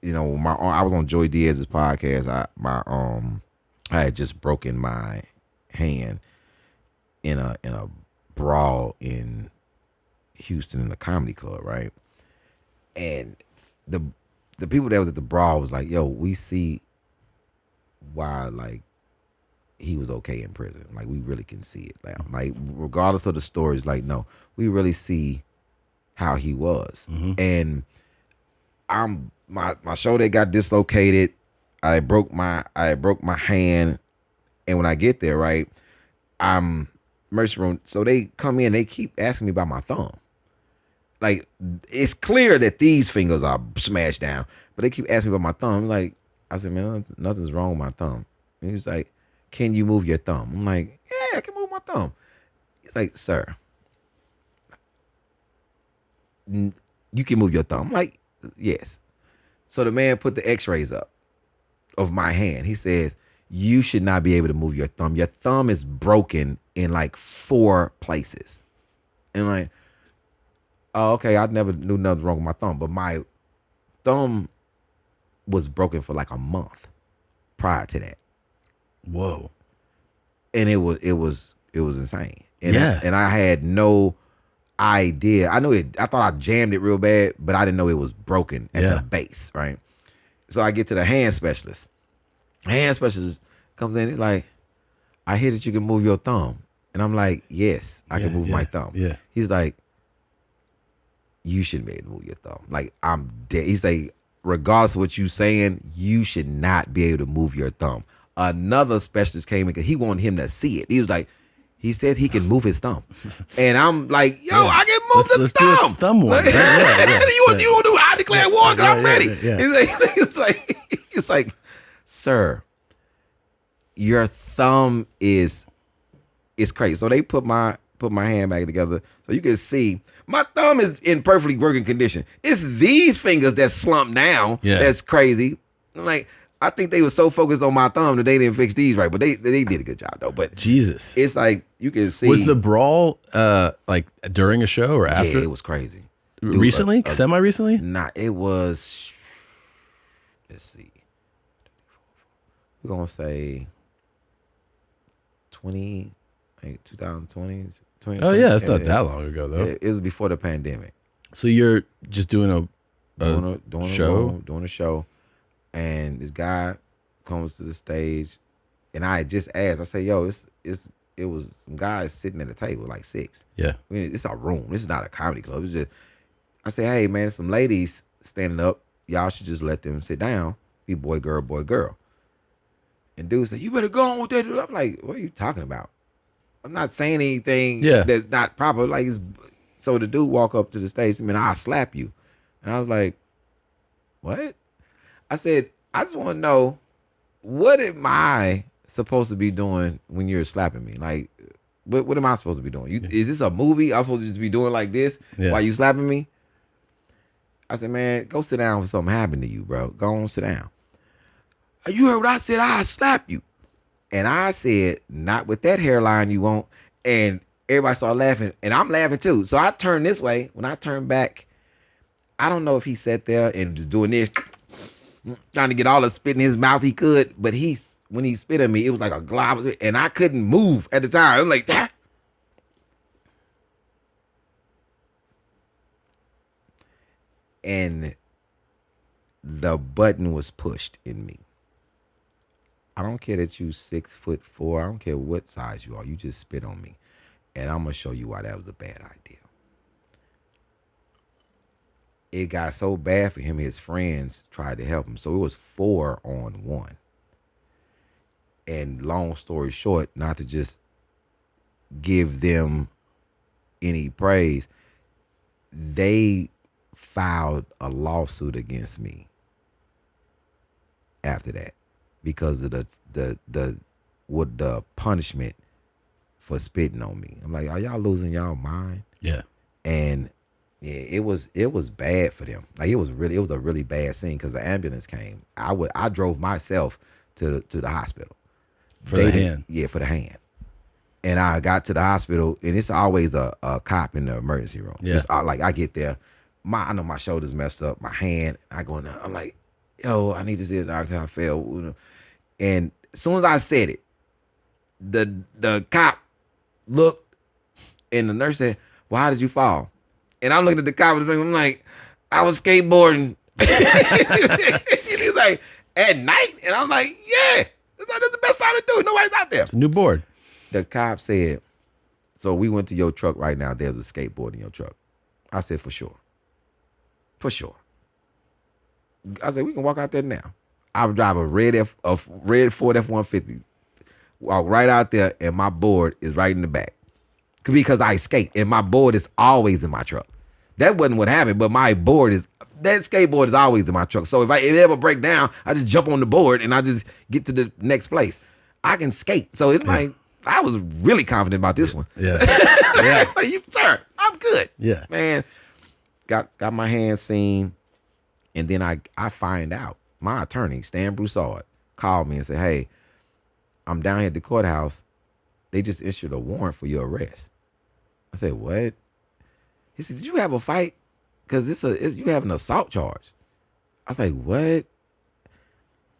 I was on Joy Diaz's podcast. I had just broken my hand in a brawl in Houston in a comedy club, right? And the people that was at the brawl was like, "Yo, we see why like he was okay in prison. Like we really can see it now. Like regardless of the stories, like no, we really see how he was." And my shoulder got dislocated. I broke my hand, and when I get there, right, I'm emergency room. So they come in, they keep asking me about my thumb. Like it's clear that these fingers are smashed down, but they keep asking me about my thumb. Like I said, man, nothing's wrong with my thumb. And he was like, "Can you move your thumb?" I'm like, "Yeah, I can move my thumb." He's like, "Sir, you can move your thumb." I'm like, "Yes." So the man put the x-rays up of my hand. He says, "You should not be able to move your thumb. Your thumb is broken in like 4 places." And like, oh, okay, I never knew nothing wrong with my thumb. But my thumb was broken for like a month prior to that. Whoa. And it was insane. And yeah. and I had no idea. I thought I jammed it real bad, but I didn't know it was broken at the base, right? So I get to the hand specialist. Hand specialist comes in, he's like, "I hear that you can move your thumb." And I'm like, "Yes, I can move my thumb." Yeah. He's like, "You shouldn't be able to move your thumb. Like, I'm dead." He's like, "Regardless of what you saying, you should not be able to move your thumb." Another specialist came in because he wanted him to see it. He was like, he said he can move his thumb. And I'm like, "Yo, I can move the let's thumb." Do a thumb war. Like, you want to do I declare war because I'm ready. It's like, "Sir, your thumb is crazy." So they put my hand back together so you can see my thumb is in perfectly working condition. It's these fingers that slump down. That's crazy. Like, I think they were so focused on my thumb that they didn't fix these right, but they did a good job though. But Jesus, it's like you can see. Was the brawl like during a show or after? Yeah, it was crazy. Recently, semi recently. Nah, it was. Let's see. We're gonna say 2020. Oh yeah, that's not that long ago though. It was before the pandemic. So you're just doing a show, doing a show, and this guy comes to the stage, and I just asked. I say, "Yo, it was some guys sitting at a table, like 6. Yeah, I mean, it's a room. This is not a comedy club. It's just." I say, "Hey man, some ladies standing up. Y'all should just let them sit down. Be boy, girl, boy, girl." And dude said, "You better go on with that." I'm like, "What are you talking about? I'm not saying anything that's not proper." Like, so the dude walk up to the stage. "Man, I'll slap you." And I was like, "What?" I said, "I just want to know, what am I supposed to be doing when you're slapping me? Like, what am I supposed to be doing? Is this a movie? I'm supposed to just be doing like this while you slapping me?" I said, "Man, go sit down for something happened to you, bro. Go on, sit down." "You heard what I said? I'll slap you." And I said, "Not with that hairline you won't." And everybody started laughing, and I'm laughing too. So I turned this way. When I turned back, I don't know if he sat there and was doing this, trying to get all the spit in his mouth he could, but when he spit at me, it was like a glob, and I couldn't move at the time. I'm like, that. And the button was pushed in me. I don't care that you 6'4". I don't care what size you are. You just spit on me. And I'm going to show you why that was a bad idea. It got so bad for him, his friends tried to help him. So it was 4-on-1. And long story short, not to just give them any praise, they filed a lawsuit against me after that because of the punishment for spitting on me. I'm like, are y'all losing y'all mind? Yeah. And yeah, it was bad for them. Like it was a really bad scene because the ambulance came. I drove myself to the hospital. For the hand. Yeah, for the hand. And I got to the hospital, and it's always a cop in the emergency room. Yeah. It's like I get there, I know my shoulder's messed up, my hand. I go in there, I'm like, yo, I need to see a doctor. I fell. And as soon as I said it, the cop looked, and the nurse said, well, how did you fall? And I'm looking at the cop, and I'm like, I was skateboarding. And he's like, at night? And I'm like, yeah, that's the best time to do it. Nobody's out there. It's a new board. The cop said, so we went to your truck right now. There's a skateboard in your truck. I said, for sure. For sure. I said, we can walk out there now. I would drive a red Ford F-150. Walk right out there, and my board is right in the back. Because I skate, and my board is always in my truck. That wasn't what happened, but that skateboard is always in my truck. So if it ever break down, I just jump on the board and I just get to the next place. I can skate. So it's like, I was really confident about this one. Yeah. Like, sir, I'm good. Yeah. Man, got my hands seen. And then I find out my attorney, Stan Broussard, called me and said, hey, I'm down here at the courthouse. They just issued a warrant for your arrest. I said, what? He said, did you have a fight? Because you have an assault charge. I was like, what?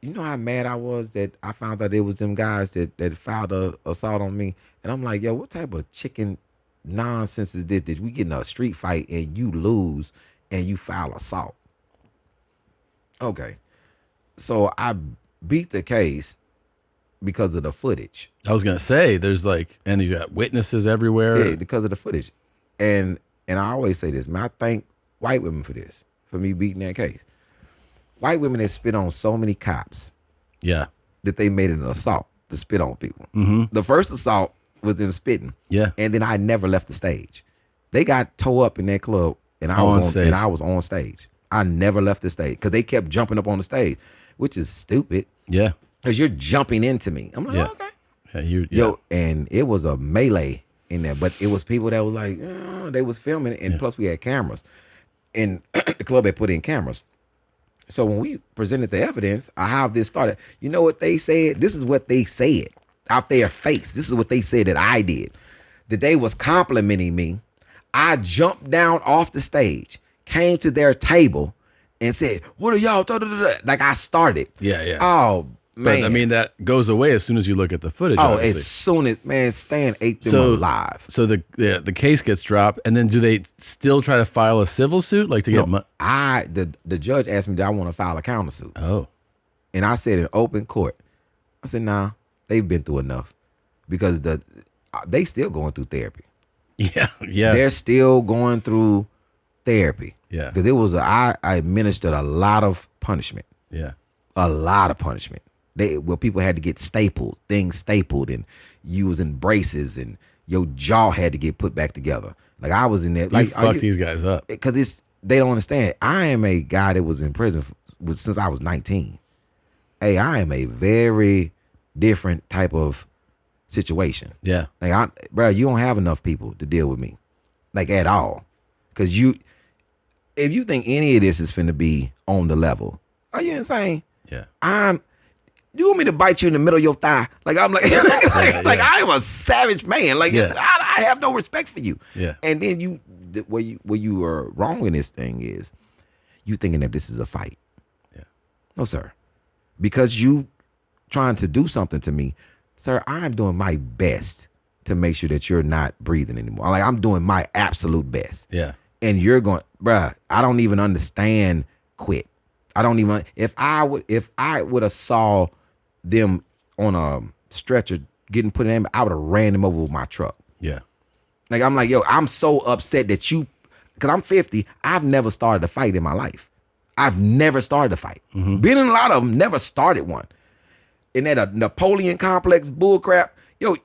You know how mad I was that I found out it was them guys that filed a assault on me? And I'm like, yo, what type of chicken nonsense is this? That we get in a street fight and you lose and you file assault? Okay. So I beat the case because of the footage. I was going to say, and you got witnesses everywhere. Yeah, because of the footage. And I always say this, man, I thank white women for this, for me beating that case. White women that spit on so many cops. Yeah. That they made it an assault to spit on people. Mm-hmm. The first assault was them spitting. Yeah. And then I never left the stage. They got tore up in that club and I was on stage. I never left the stage because they kept jumping up on the stage, which is stupid. Yeah. Because you're jumping into me. I'm like, yeah. Oh, okay. Yeah, Yo, and it was a melee in there, but it was people that was like, they was filming it, and plus we had cameras. And the club had put in cameras. So when we presented the evidence of how this started, you know what they said? This is what they said out their face. This is what they said that I did. That they was complimenting me. I jumped down off the stage, came to their table, and said, what are y'all? Like I started. Yeah. Oh, man. But, I mean, that goes away as soon as you look at the footage. Oh, obviously. as soon as, man, Stan ate them alive. So the case gets dropped, and then do they still try to file a civil suit, like to get money? The judge asked me, do I want to file a countersuit? Oh. And I said in open court, I said, nah, they've been through enough. Because they still going through therapy. Yeah. They're still going through therapy. Yeah. Because I administered a lot of punishment. Yeah. A lot of punishment. People had to get things stapled, and you was in braces, and your jaw had to get put back together. Like I was in there. Like fuck these guys up. Because they don't understand. I am a guy that was in prison since I was 19. Hey, I am a very different type of situation. Yeah. Like bro, you don't have enough people to deal with me, like at all. Because if you think any of this is finna be on the level, are you insane? Yeah. You want me to bite you in the middle of your thigh? Like I'm like, I am a savage man. Like I have no respect for you. Yeah. And then where you are wrong in this thing is you thinking that this is a fight. Yeah. No, sir. Because you trying to do something to me, sir, I'm doing my best to make sure that you're not breathing anymore. Like I'm doing my absolute best. Yeah. And you're going, bruh, I don't even understand quit. I don't even, if I would have saw them on a stretcher getting put in, I would have ran them over with my truck. Yeah. Like, I'm like, yo, I'm so upset that because I'm 50, I've never started a fight in my life. I've never started a fight. Mm-hmm. Been in a lot of them, never started one. And that a Napoleon complex bullcrap. Yo,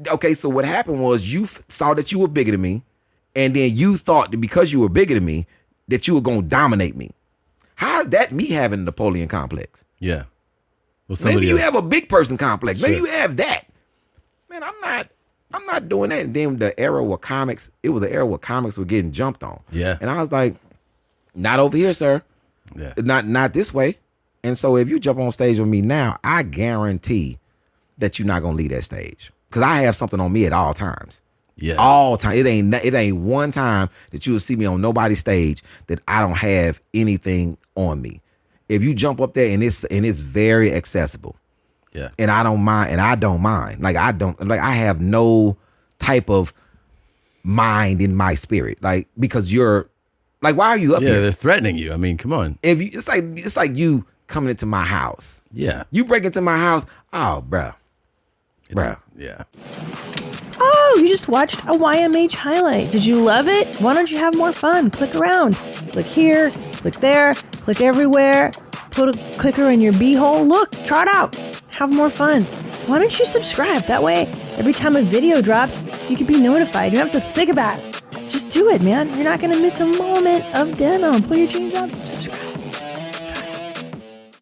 okay, so what happened was you saw that you were bigger than me, and then you thought that because you were bigger than me, that you were going to dominate me. How is that me having a Napoleon complex? Yeah. Well, maybe you have a big person complex. Sure. Maybe you have that. Man, I'm not doing that. And then the era where it was the era where comics were getting jumped on. Yeah. And I was like, not over here, sir. Yeah. Not this way. And so if you jump on stage with me now, I guarantee that you're not gonna leave that stage. Cause I have something on me at all times. Yeah. All time. It ain't one time that you will see me on nobody's stage that I don't have anything on me. If you jump up there and it's very accessible. Yeah. And I don't mind. Like I have no type of mind in my spirit. Like, because you're like, why are you up Yeah, here? they're threatening you. I mean, come on. If you, it's like you coming into my house. Yeah. You break into my house. Oh, bruh. Yeah. Oh, you just watched a YMH highlight. Did you love it? Why don't you have more fun? Click around. Click here, click there, click everywhere. Put a clicker in your beehole. Look, try it out. Have more fun. Why don't you subscribe? That way, every time a video drops, you can be notified. You don't have to think about it. Just do it, man. You're not going to miss a moment of denim. Pull your jeans up, subscribe.